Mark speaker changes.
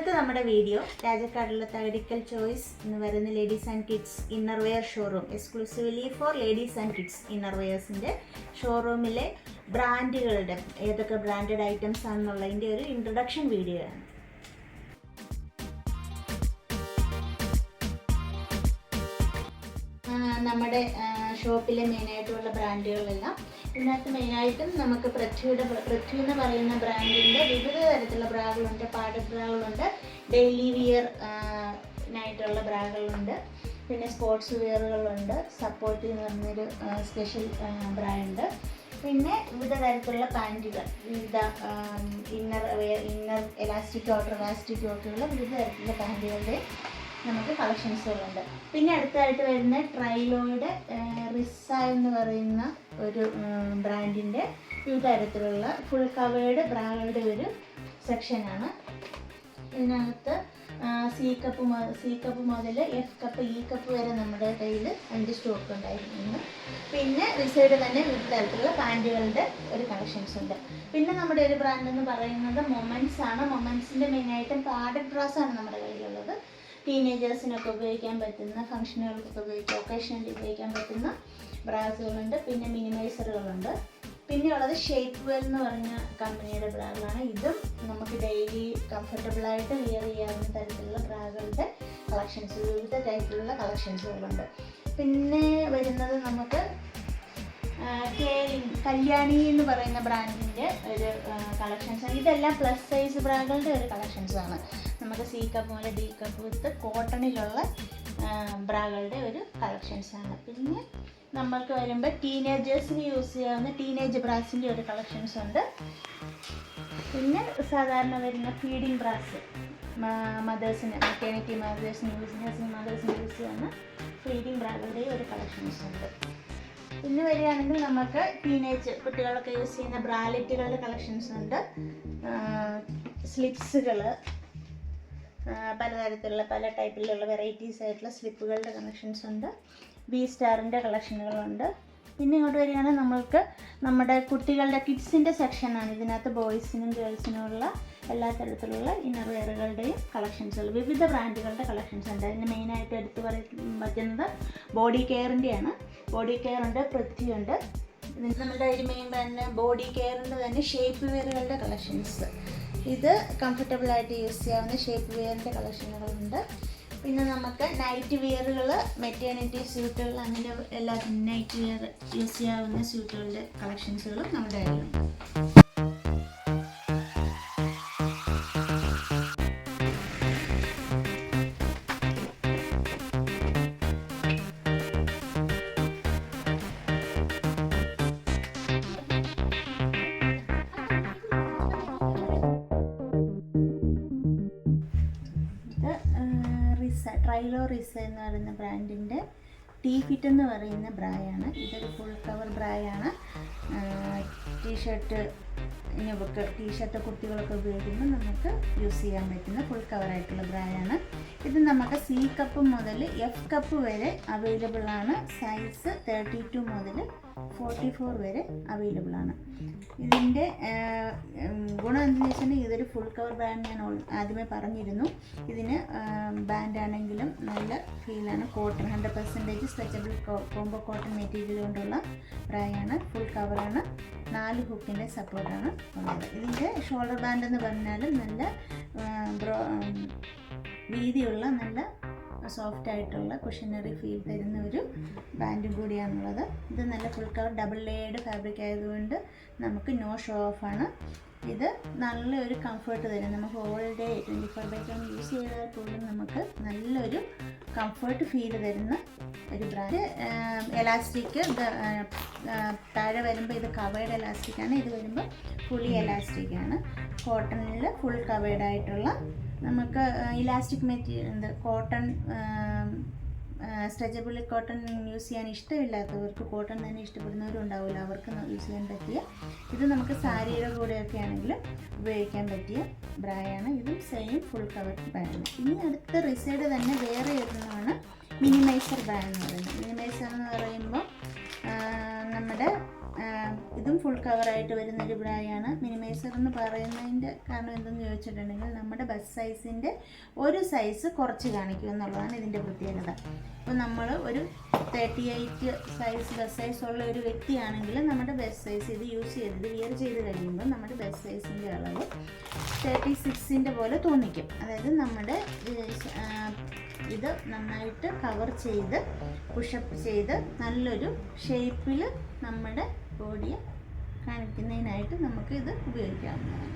Speaker 1: ഇന്നത്തെ നമ്മുടെ video രാജക്കാടുള്ള തകടിക്കൽ choice എന്ന് പറയുന്ന ladies and kids innerwear showroom, exclusively for ladies and kids ഇന്നർവെയേഴ്സിൻ്റെ ഷോറൂമിലെ ബ്രാൻഡുകളുടെ ഏതൊക്കെ ബ്രാൻഡഡ് ഐറ്റംസ് ആണെന്നുള്ളതിൻ്റെ ഒരു ഇൻട്രൊഡക്ഷൻ വീഡിയോ ആണ്. നമ്മുടെ ഷോപ്പിലെ മെയിനായിട്ടുള്ള ബ്രാൻഡുകളെല്ലാം ഇതിനകത്ത് മെയിനായിട്ടും നമുക്ക് പൃഥ്വി എന്ന് പറയുന്ന ബ്രാൻഡിൻ്റെ വിവിധ തരത്തിലുള്ള ബ്രാഗുകളുണ്ട്. പാഡഡ് ബ്രാഗുകളുണ്ട്, ഡെയിലി വിയർ നായിട്ടുള്ള ബ്രാഗുകളുണ്ട്, പിന്നെ സ്പോർട്സ് വെയറുകളുണ്ട്, സപ്പോർട്ട് എന്ന് പറഞ്ഞൊരു സ്പെഷ്യൽ ബ്രാൻഡ്, പിന്നെ വിവിധ തരത്തിലുള്ള പാൻറ്റുകൾ, വിവിധ ഇന്നർ എലാസ്റ്റിക് വാട്ടറുള്ള വിവിധ തരത്തിലുള്ള പാൻറ്റുകളുടെ നമുക്ക് കളക്ഷൻസുകളുണ്ട്. പിന്നെ അടുത്തായിട്ട് വരുന്ന ട്രൈലോയുടെ റിസ എന്ന് പറയുന്ന ഒരു ബ്രാൻഡിൻ്റെ വിവിധ തരത്തിലുള്ള ഫുൾ കവേർഡ് ബ്രാകളുടെ ഒരു സെക്ഷനാണ്. ഇതിനകത്ത് സി കപ്പ് മുതൽ എഫ് കപ്പ്, ഇ കപ്പ് വരെ നമ്മുടെ കയ്യിൽ 5 സ്റ്റോക്ക് ഉണ്ടായിരുന്നു. പിന്നെ റിസയുടെ തന്നെ വിവിധ തരത്തിലുള്ള പാൻറ്റുകളുടെ ഒരു കളക്ഷൻസ് ഉണ്ട്. പിന്നെ നമ്മുടെ ഒരു ബ്രാൻഡ് എന്ന് പറയുന്നത് മൊമെൻറ്റ്സ് ആണ്. മൊമെൻറ്റ്സിൻ്റെ മെയിനായിട്ടും പാഡഡ് ബ്രാസാണ് നമ്മുടെ കയ്യിലുള്ളത്. ടീനേജേഴ്സിനൊക്കെ ഉപയോഗിക്കാൻ പറ്റുന്ന, ഫംഗ്ഷനുകൾക്കൊക്കെ ഒക്കേഷണലി ഉപയോഗിക്കാൻ പറ്റുന്ന ബ്രാസുകളുണ്ട്. പിന്നെ മിനിമൈസറുകളുണ്ട്. പിന്നെയുള്ളത് ഷേപ്പ് വെൽ എന്ന് പറഞ്ഞ കമ്പനിയുടെ ബ്രാഗുകളാണ്. ഇതും നമുക്ക് ഡെയിലി കംഫർട്ടബിളായിട്ട് വിയർ ചെയ്യാവുന്ന തരത്തിലുള്ള ബ്രാഗുകളുടെ കളക്ഷൻസ്, വിവിധ ടൈപ്പിലുള്ള കളക്ഷൻസുകളുണ്ട്. പിന്നെ വരുന്നത് നമുക്ക് കല്യാണി എന്ന് പറയുന്ന ബ്രാൻഡിൻ്റെ ഒരു കളക്ഷൻസാണ്. ഇതെല്ലാം പ്ലസ് സൈസ് ബ്രാഗുകളുടെ ഒരു കളക്ഷൻസാണ്. നമുക്ക് സി കപ്പ് മുതൽ ഡി കപ്പ് വിത്ത് കോട്ടണിലുള്ള ബ്രാഗുകളുടെ ഒരു കളക്ഷൻസാണ്. പിന്നെ നമ്മൾക്ക് വരുമ്പോൾ ടീനേജേഴ്സിന് യൂസ് ചെയ്യാവുന്ന ടീനേജ് ബ്രാസിൻ്റെ ഒരു കളക്ഷൻസ് ഉണ്ട്. പിന്നെ സാധാരണ വരുന്ന ഫീഡിങ് ബ്രാസ്, മദേഴ്സിന്, മെറ്റേണിറ്റി മദേഴ്സിന് യൂസ് ചെയ്യുന്ന ഫീഡിങ് ബ്രാഗുകളുടെ ഒരു കളക്ഷൻസ് ഉണ്ട്. പിന്നെ വരികയാണെങ്കിൽ നമുക്ക് ടീനേജ് കുട്ടികളൊക്കെ യൂസ് ചെയ്യുന്ന ബ്രാലറ്റുകളുടെ കളക്ഷൻസ് ഉണ്ട്. സ്ലിപ്സുകൾ, പലതരത്തിലുള്ള പല ടൈപ്പിലുള്ള വെറൈറ്റീസ് ആയിട്ടുള്ള സ്ലിപ്പുകളുടെ കളക്ഷൻസ് ഉണ്ട്. ബി സ്റ്റാറിൻ്റെ കളക്ഷനുകളുണ്ട്. പിന്നെ ഇങ്ങോട്ട് വരികയാണെങ്കിൽ നമ്മൾക്ക് നമ്മുടെ കുട്ടികളുടെ കിഡ്സിൻ്റെ സെക്ഷനാണ്. ഇതിനകത്ത് ബോയ്സിനും ഗേൾസിനുമുള്ള എല്ലാ തരത്തിലുള്ള ഇന്നർ വെയറുകളുടെയും കളക്ഷൻസുകൾ, വിവിധ ബ്രാൻഡുകളുടെ കളക്ഷൻസ് ഉണ്ട്. അതിന് മെയിനായിട്ട് എടുത്തു പറ്റുന്നത് ബോഡി കെയറിൻ്റെയാണ്. ബോഡി കെയർ ഉണ്ട്, പൃഥ്വി ഉണ്ട്. നമ്മുടെ ഒരു മെയിൻ ബ്രാൻഡിന് ബോഡി കെയറിൻ്റെ തന്നെ ഷേപ്പ് വെയറുകളുടെ കളക്ഷൻസ്. ഇത് കംഫർട്ടബിളായിട്ട് യൂസ് ചെയ്യാവുന്ന ഷേപ്പ് വെയറിൻ്റെ കളക്ഷനുകളുണ്ട്. പിന്നെ നമുക്ക് നൈറ്റ് വെയറുകൾ, മെറ്റേണിറ്റി സ്യൂട്ടുകൾ, അങ്ങനെ എല്ലാ നൈറ്റ് വെയർ യൂസ് ചെയ്യാവുന്ന സ്യൂട്ടുകളുടെ കളക്ഷൻസുകളും നമ്മുടെ കയ്യിലുണ്ട്. ട്രൈലോ റിസ എന്ന് പറയുന്ന ബ്രാൻഡിൻ്റെ ടീ ഫിറ്റ് എന്ന് പറയുന്ന ബ്രായാണ്. ഇതൊരു ഫുൾ കവർ ബ്രായാണ്. ടീഷർട്ട് കുർത്തികളൊക്കെ ഉപയോഗിക്കുമ്പോൾ നമുക്ക് യൂസ് ചെയ്യാൻ പറ്റുന്ന ഫുൾ കവറായിട്ടുള്ള ബ്രായാണ്. ഇത് നമുക്ക് സി കപ്പ് മുതൽ എഫ് കപ്പ് വരെ അവൈലബിൾ ആണ്. സൈസ് 32 മുതൽ 44 വരെ അവൈലബിൾ ആണ്. ഇതിൻ്റെ ഗുണം എന്താണെന്ന് വെച്ചിട്ടുണ്ടെങ്കിൽ ഇതൊരു ഫുൾ കവർ ബ്രാൻഡ് ഞാൻ ആദ്യമേ പറഞ്ഞിരുന്നു. ഇതിന് ബാൻഡാണെങ്കിലും നല്ല ഫീലാണ്. Cotton 100% stretchable combo cotton material കൊണ്ടുള്ള ബ്രായാണ്. ഫുൾ കവറാണ്. 4 ഹുക്കിൻ്റെ സപ്പോർട്ടാണ് ഉള്ളത്. ഇതിൻ്റെ ഷോൾഡർ ബാൻഡ് എന്ന് പറഞ്ഞാലും നല്ല വീതിയുള്ള, നല്ല സോഫ്റ്റ് ആയിട്ടുള്ള കുഷനറി ഫീൽ തരുന്ന ഒരു ബാൻഡും കൂടിയാണുള്ളത്. ഇത് നല്ല full cover double layered fabric ആയതുകൊണ്ട് നമുക്ക് നോ ഷോ ഓഫാണ്. ഇത് നല്ലൊരു കംഫർട്ട് തരും. നമുക്ക് ഓൾ ഡേ 24/7 യൂസ് ചെയ്താൽ പോലും നമുക്ക് നല്ലൊരു കംഫർട്ട് ഫീൽ തരുന്ന ഒരു ബ്രാൻഡ്. എലാസ്റ്റിക് താഴെ വരുമ്പോൾ ഇത് കവേർഡ് എലാസ്റ്റിക്കാണ്. ഇത് വരുമ്പോൾ ഫുള്ളി എലാസ്റ്റിക്കാണ്. കോട്ടണിൽ ഫുൾ കവേർഡ് ആയിട്ടുള്ള, നമുക്ക് elastic material cotton, stretchable cotton use ചെയ്യാൻ ഇഷ്ടമില്ലാത്തവർക്ക്, കോട്ടൺ തന്നെ ഇഷ്ടപ്പെടുന്നവരും ഉണ്ടാവില്ല, അവർക്ക് യൂസ് ചെയ്യാൻ പറ്റിയ, ഇത് നമുക്ക് സാരിയുടെ കൂടെയൊക്കെ ആണെങ്കിലും ഉപയോഗിക്കാൻ പറ്റിയ ബ്രായാണ്. ഇതും സെയിം ഫുൾ കവർ ബ്രാൻഡ്. ഇനി അടുത്ത റിസയുടെ തന്നെ വേറെ ഒരെണ്ണമാണ് മിനിമൈസർ ബ്രാൻഡ് എന്ന് പറയുന്നത്. മിനിമൈസർ എന്ന് പറയുമ്പോൾ നമ്മുടെ ഇതും ഫുൾ കവറായിട്ട് വരുന്നൊരു ബ്രായാണ്. മിനിമൈസർ എന്ന് പറയുന്നതിൻ്റെ കാരണം എന്തെന്ന് ചോദിച്ചിട്ടുണ്ടെങ്കിൽ നമ്മുടെ ബസ് സൈസിൻ്റെ ഒരു സൈസ് കുറച്ച് കാണിക്കും എന്നുള്ളതാണ് ഇതിൻ്റെ പ്രത്യേകത. അപ്പോൾ നമ്മൾ ഒരു 38 സൈസ് ബസ് സൈസ് ഉള്ള ഒരു വ്യക്തിയാണെങ്കിൽ നമ്മുടെ ബസ് സൈസ് ഇത് യൂസ് ചെയ്ത് വിയർ ചെയ്ത് കഴിയുമ്പോൾ നമ്മുടെ ബസ് സൈസിൻ്റെ അളവ് 36ൻ്റെ പോലെ തോന്നിക്കും. അതായത് നമ്മുടെ ഇത് നന്നായിട്ട് കവർ ചെയ്ത് പുഷപ്പ് ചെയ്ത് നല്ലൊരു ഷേപ്പിൽ നമ്മുടെ ബോഡിയെ കാണിക്കുന്നതിനായിട്ട് നമുക്ക് ഇത് ഉപയോഗിക്കാവുന്നതാണ്.